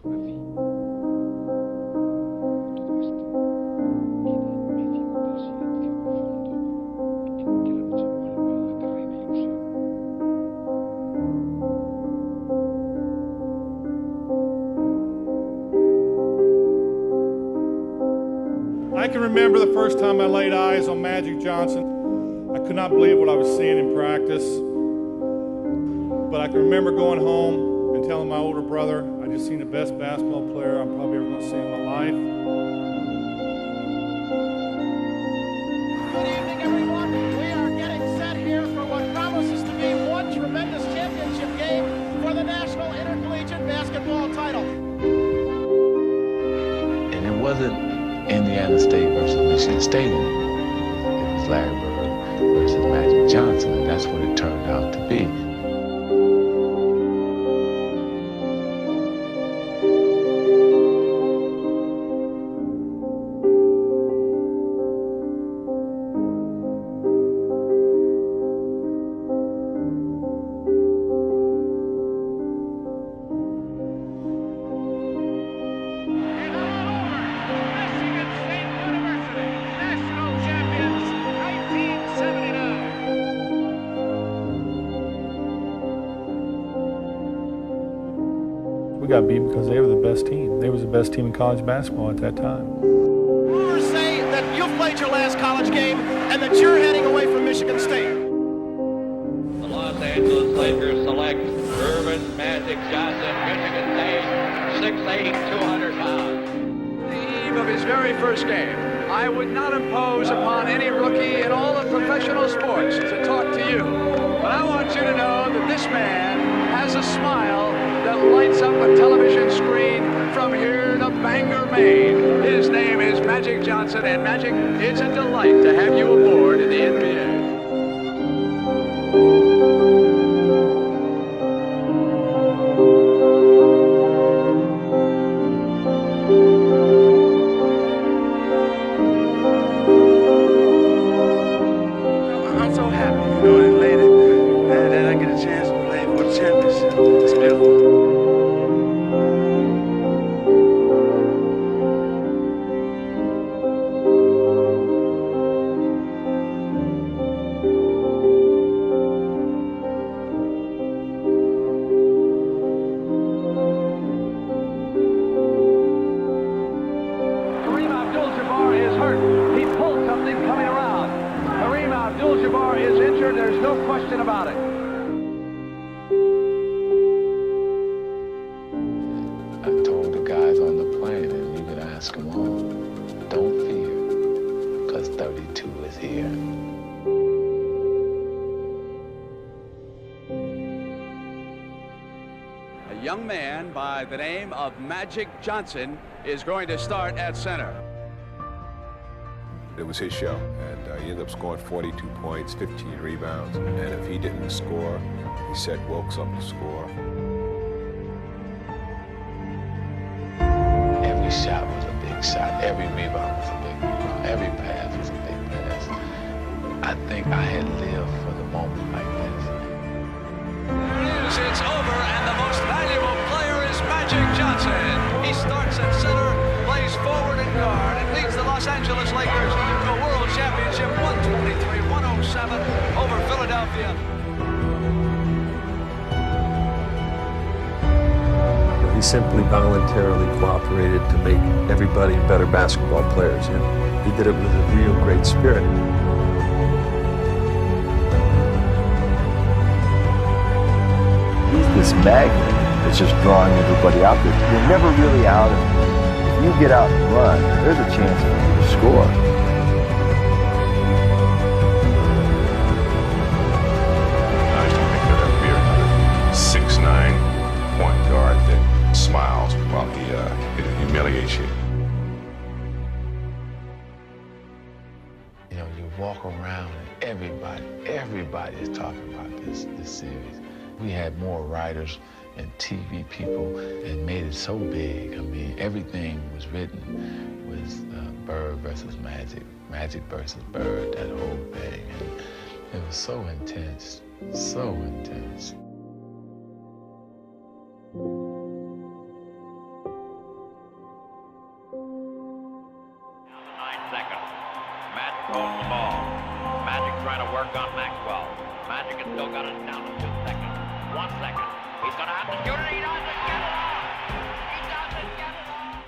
sur la vie. Todo esto viene en medio del silencio profundo en que la noche envuelve la terrible ilusión. I can remember the first time I laid eyes on Magic Johnson. I could not believe what I was seeing in practice. But I can remember going home and telling my older brother, I just seen the best basketball player I'm probably ever going to see in my life. Good evening, everyone. We are getting set here for what promises to be one tremendous championship game for the National Intercollegiate Basketball title. And it wasn't Indiana State versus Michigan State anymore. It was Larry Bird versus Magic Johnson, and that's what it turned out to be. We got beat because they were the best team. They was the best team in college basketball at that time. Rumors say that you've played your last college game and that you're heading away from Michigan State. The Los Angeles Lakers select Earvin Magic Johnson, Michigan State, 6'8", 200 pounds. The eve of his very first game, I would not impose upon any rookie in all of professional sports to talk to you. But I want you to know that this man has a smile that lights up a television screen from here to Bangor, Maine. His name is Magic Johnson, and Magic, it's a delight to have you aboard in the NBA. I'm so happy, and later that I get a chance to play for the championship. It's beautiful. Kareem Abdul-Jabbar is hurt. He pulled something coming around. Kareem Abdul-Jabbar is injured. There's no question about it. I told the guys on the plane, and you can ask them all, don't fear, because 32 is here. A young man by the name of Magic Johnson is going to start at center. It was his show, and he ended up scoring 42 points, 15 rebounds, and if he didn't score, he set Wilkes up to score. Every shot was a big shot. Every rebound was a big rebound. Every pass was a big pass. I think I had lived for the moment like this. It's over, and the most valuable player is Magic Johnson. He starts at center, plays forward and guard, and leads the Los Angeles Lakers to a world championship 123-107 over Philadelphia. He simply voluntarily cooperated to make everybody better basketball players. He did it with a real great spirit. He's this magnet that's just drawing everybody out there. You're never really out of it. If you get out and run, there's a chance for you to score. I just don't think there'll ever be another 6'9" point guard that smiles while he humiliates you. You know, you walk around and everybody is talking about this series. We had more writers and TV people and made it so big. I mean, everything was written with Bird versus Magic, Magic versus Bird, that whole thing. And it was so intense, so intense. throws the ball. Magic trying to work on Maxwell. Magic has still got it down to 2 seconds. 1 second. He's going to have to shoot it. He doesn't get it off. He doesn't get it off.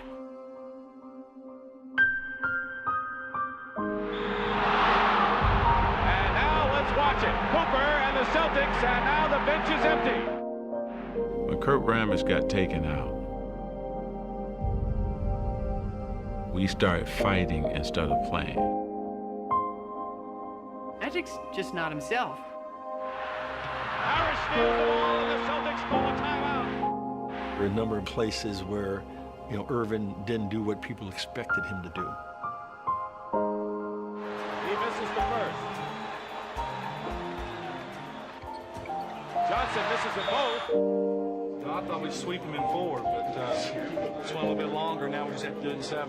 And now let's watch it. Cooper and the Celtics, and now the bench is empty. When Kurt Rambis got taken out, we started fighting instead of playing. Magic's just not himself. Harris steals the ball, and the Celtics call a timeout. There were a number of places where, Irvin didn't do what people expected him to do. He misses the first. Johnson misses them both. I thought we'd sweep him in 4, but just went a little bit longer. Now we just have to do it in 7.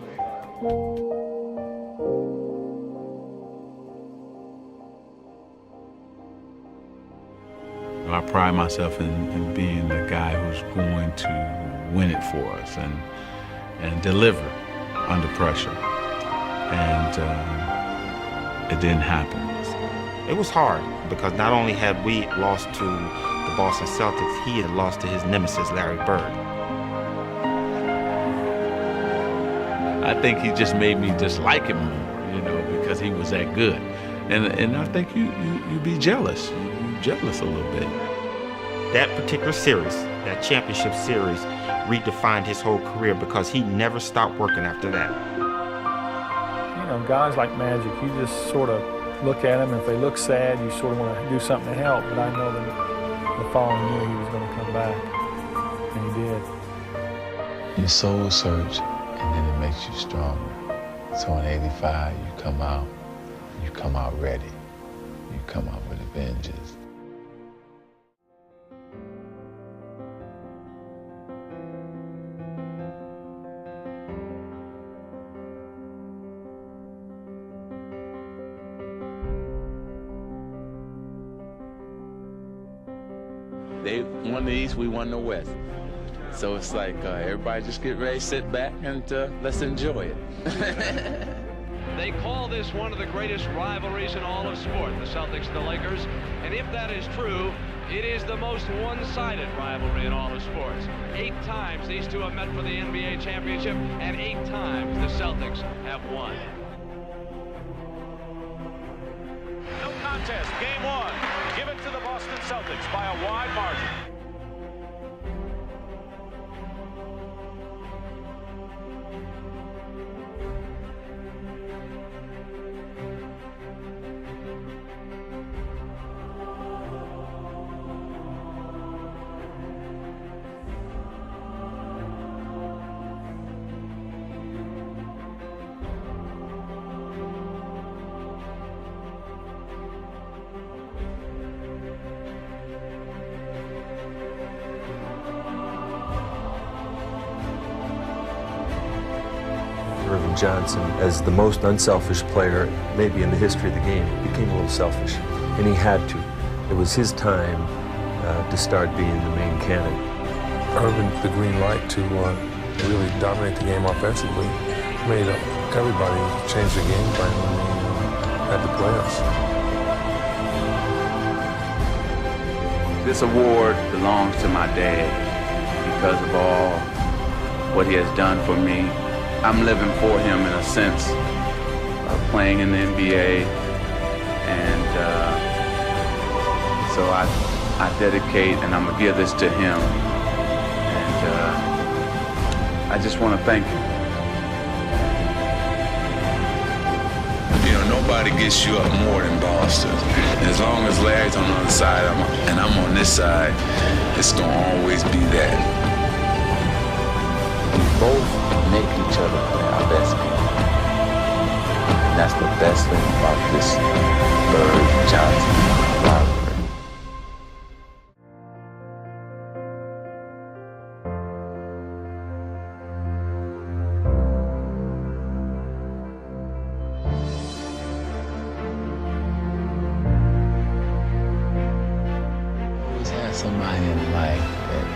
I pride myself in being the guy who's going to win it for us and deliver under pressure. And it didn't happen. It was hard because not only had we lost to the Boston Celtics, he had lost to his nemesis, Larry Bird. I think he just made me dislike him more, because he was that good. And I think you be jealous. You jealous a little bit. That particular series, that championship series, redefined his whole career because he never stopped working after that. Guys like Magic, you just sort of look at them, and if they look sad, you sort of want to do something to help. But I know that the following year he was going to come back, and he did. Your soul search, and then it makes you stronger. So in '85, you come out ready. You come out with a vengeance. They won the East, we won the West. So it's like everybody just get ready, sit back, and let's enjoy it. They call this one of the greatest rivalries in all of sport, the Celtics and the Lakers. And if that is true, it is the most one-sided rivalry in all of sports. 8 times these two have met for the NBA championship, and 8 times the Celtics have won. No contest, game 1. Given to the Boston Celtics by a wide margin. Irvin Johnson, as the most unselfish player maybe in the history of the game, became a little selfish, and he had to. It was his time to start being the main candidate. Irvin, the green light to really dominate the game offensively, made everybody change the game plan when they had the playoffs. This award belongs to my dad because of all what he has done for me. I'm living for him in a sense of playing in the NBA, and so I dedicate and I'm gonna give this to him, and I just want to thank him. Nobody gets you up more than Boston. As long as Larry's on the other side and I'm on this side, it's gonna always be that. We both make each other play our best game. And that's the best thing about this Bird-Johnson rivalry. Always have somebody in life that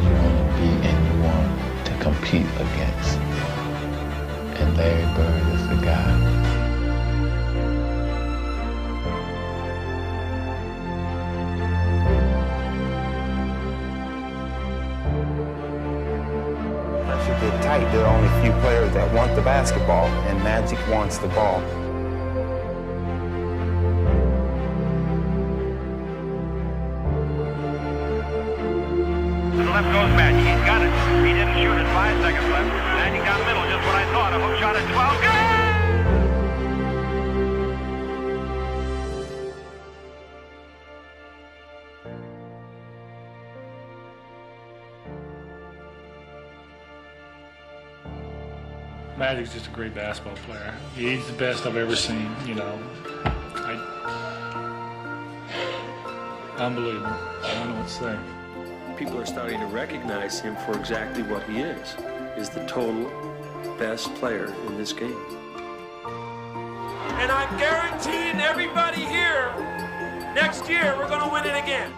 you want to be and you want to compete against. And Larry Bird is the guy. tight. There are only a few players that want the basketball, and Magic wants the ball. To the left goes Magic. He's got it. He didn't shoot it. 5 seconds left. Magic down the middle. Just what I thought. A hook shot at 12. Good! Magic's just a great basketball player. He's the best I've ever seen, you know. Unbelievable. I don't know what to say. People are starting to recognize him for exactly what he is the total best player in this game. And I'm guaranteeing everybody here, next year we're going to win it again.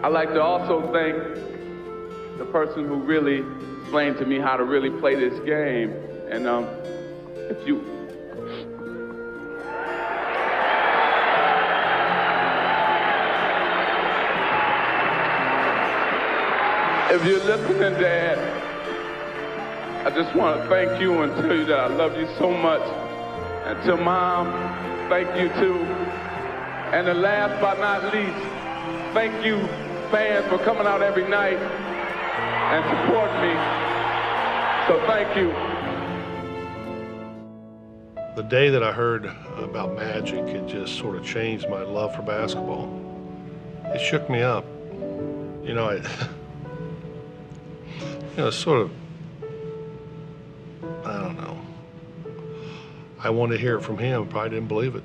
I'd like to also thank the person who really explained to me how to really play this game. And if you're listening, Dad, I just want to thank you and tell you that I love you so much. And to Mom, thank you too. And the last but not least, thank you, fans, for coming out every night and supporting me. So thank you. The day that I heard about Magic, it just sort of changed my love for basketball. It shook me up. You know, sort of, I don't know. I wanted to hear it from him, probably didn't believe it.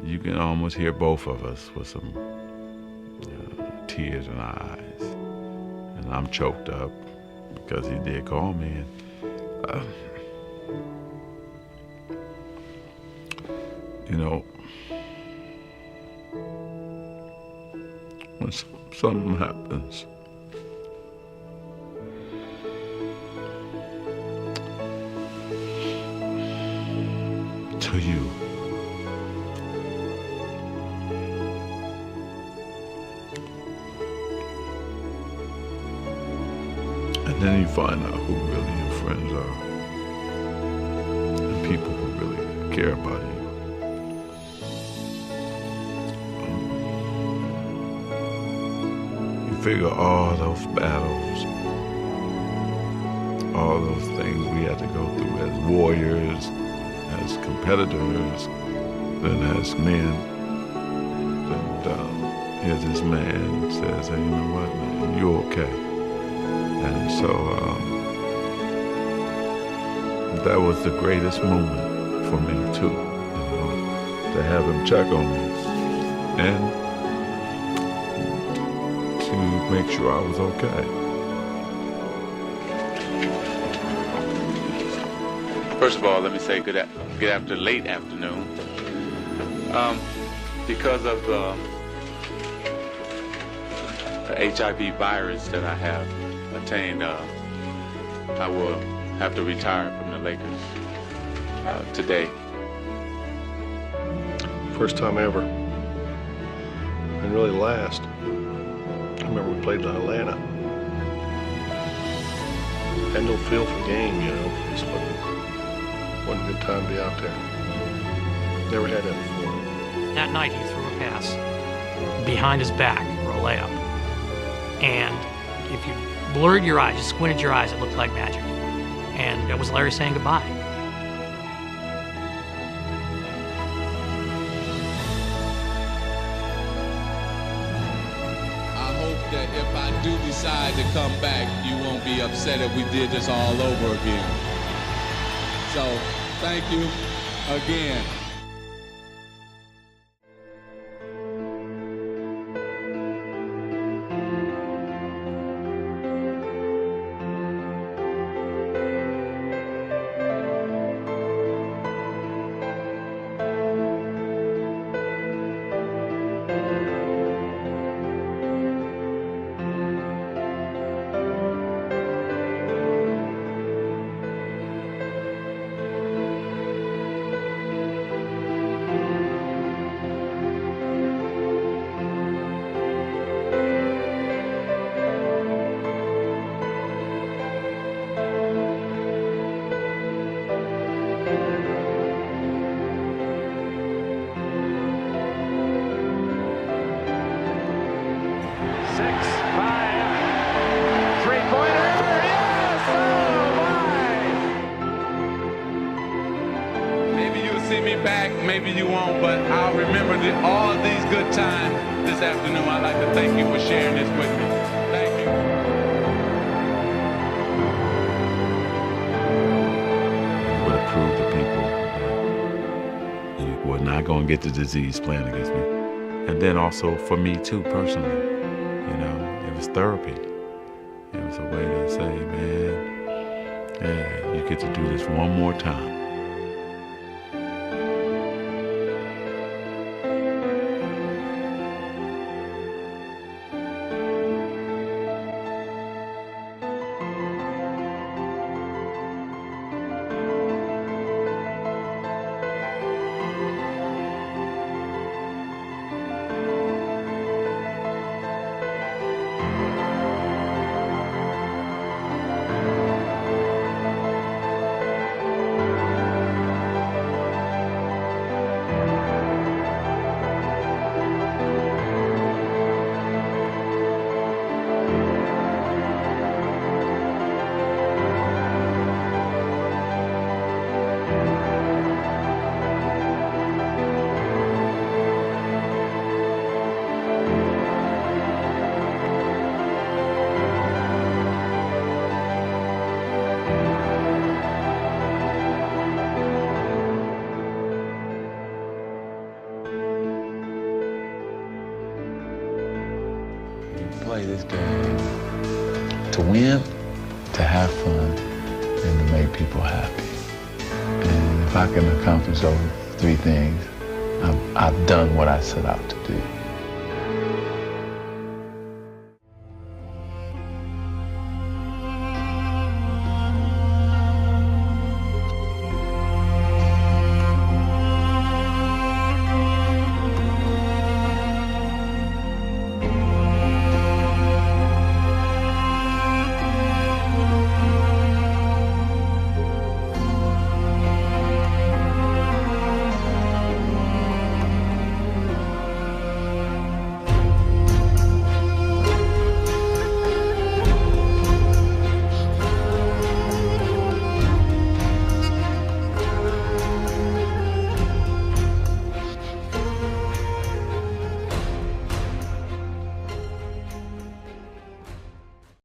You can almost hear both of us with some tears in our eyes. And I'm choked up because he did call me. And, you know, when something happens, to you, and then you find out who really your friends are and people who really care about you. You figure all those battles, all those things we had to go through as warriors, as competitors, then as men. And here's this man says, hey, you know what, man, you're okay. And so that was the greatest moment for me too, you know, to have him check on me and to make sure I was okay. First of all, let me say good after late afternoon Because of the HIV virus that I have attained, I will have to retire from the Lakers today. First time ever. And really last. I remember we played in Atlanta. Had no feel for game, you know. Just wasn't a good time to be out there. Never had that before. That night he threw a pass behind his back for a layup. And if you blurred your eyes, just squinted your eyes, it looked like magic. And that was Larry saying goodbye. I hope that if I do decide to come back, you won't be upset if we did this all over again. So, thank you again. Maybe you won't, but I'll remember all these good times this afternoon. I'd like to thank you for sharing this with me. Thank you. Would have proved to people that you were not going to get the disease playing against me. And then also for me too, personally, you know, it was therapy. It was a way to say, man, yeah, you get to do this one more time. Play this game to win, to have fun, and to make people happy. And if I can accomplish those three things, I've done what I set out to do.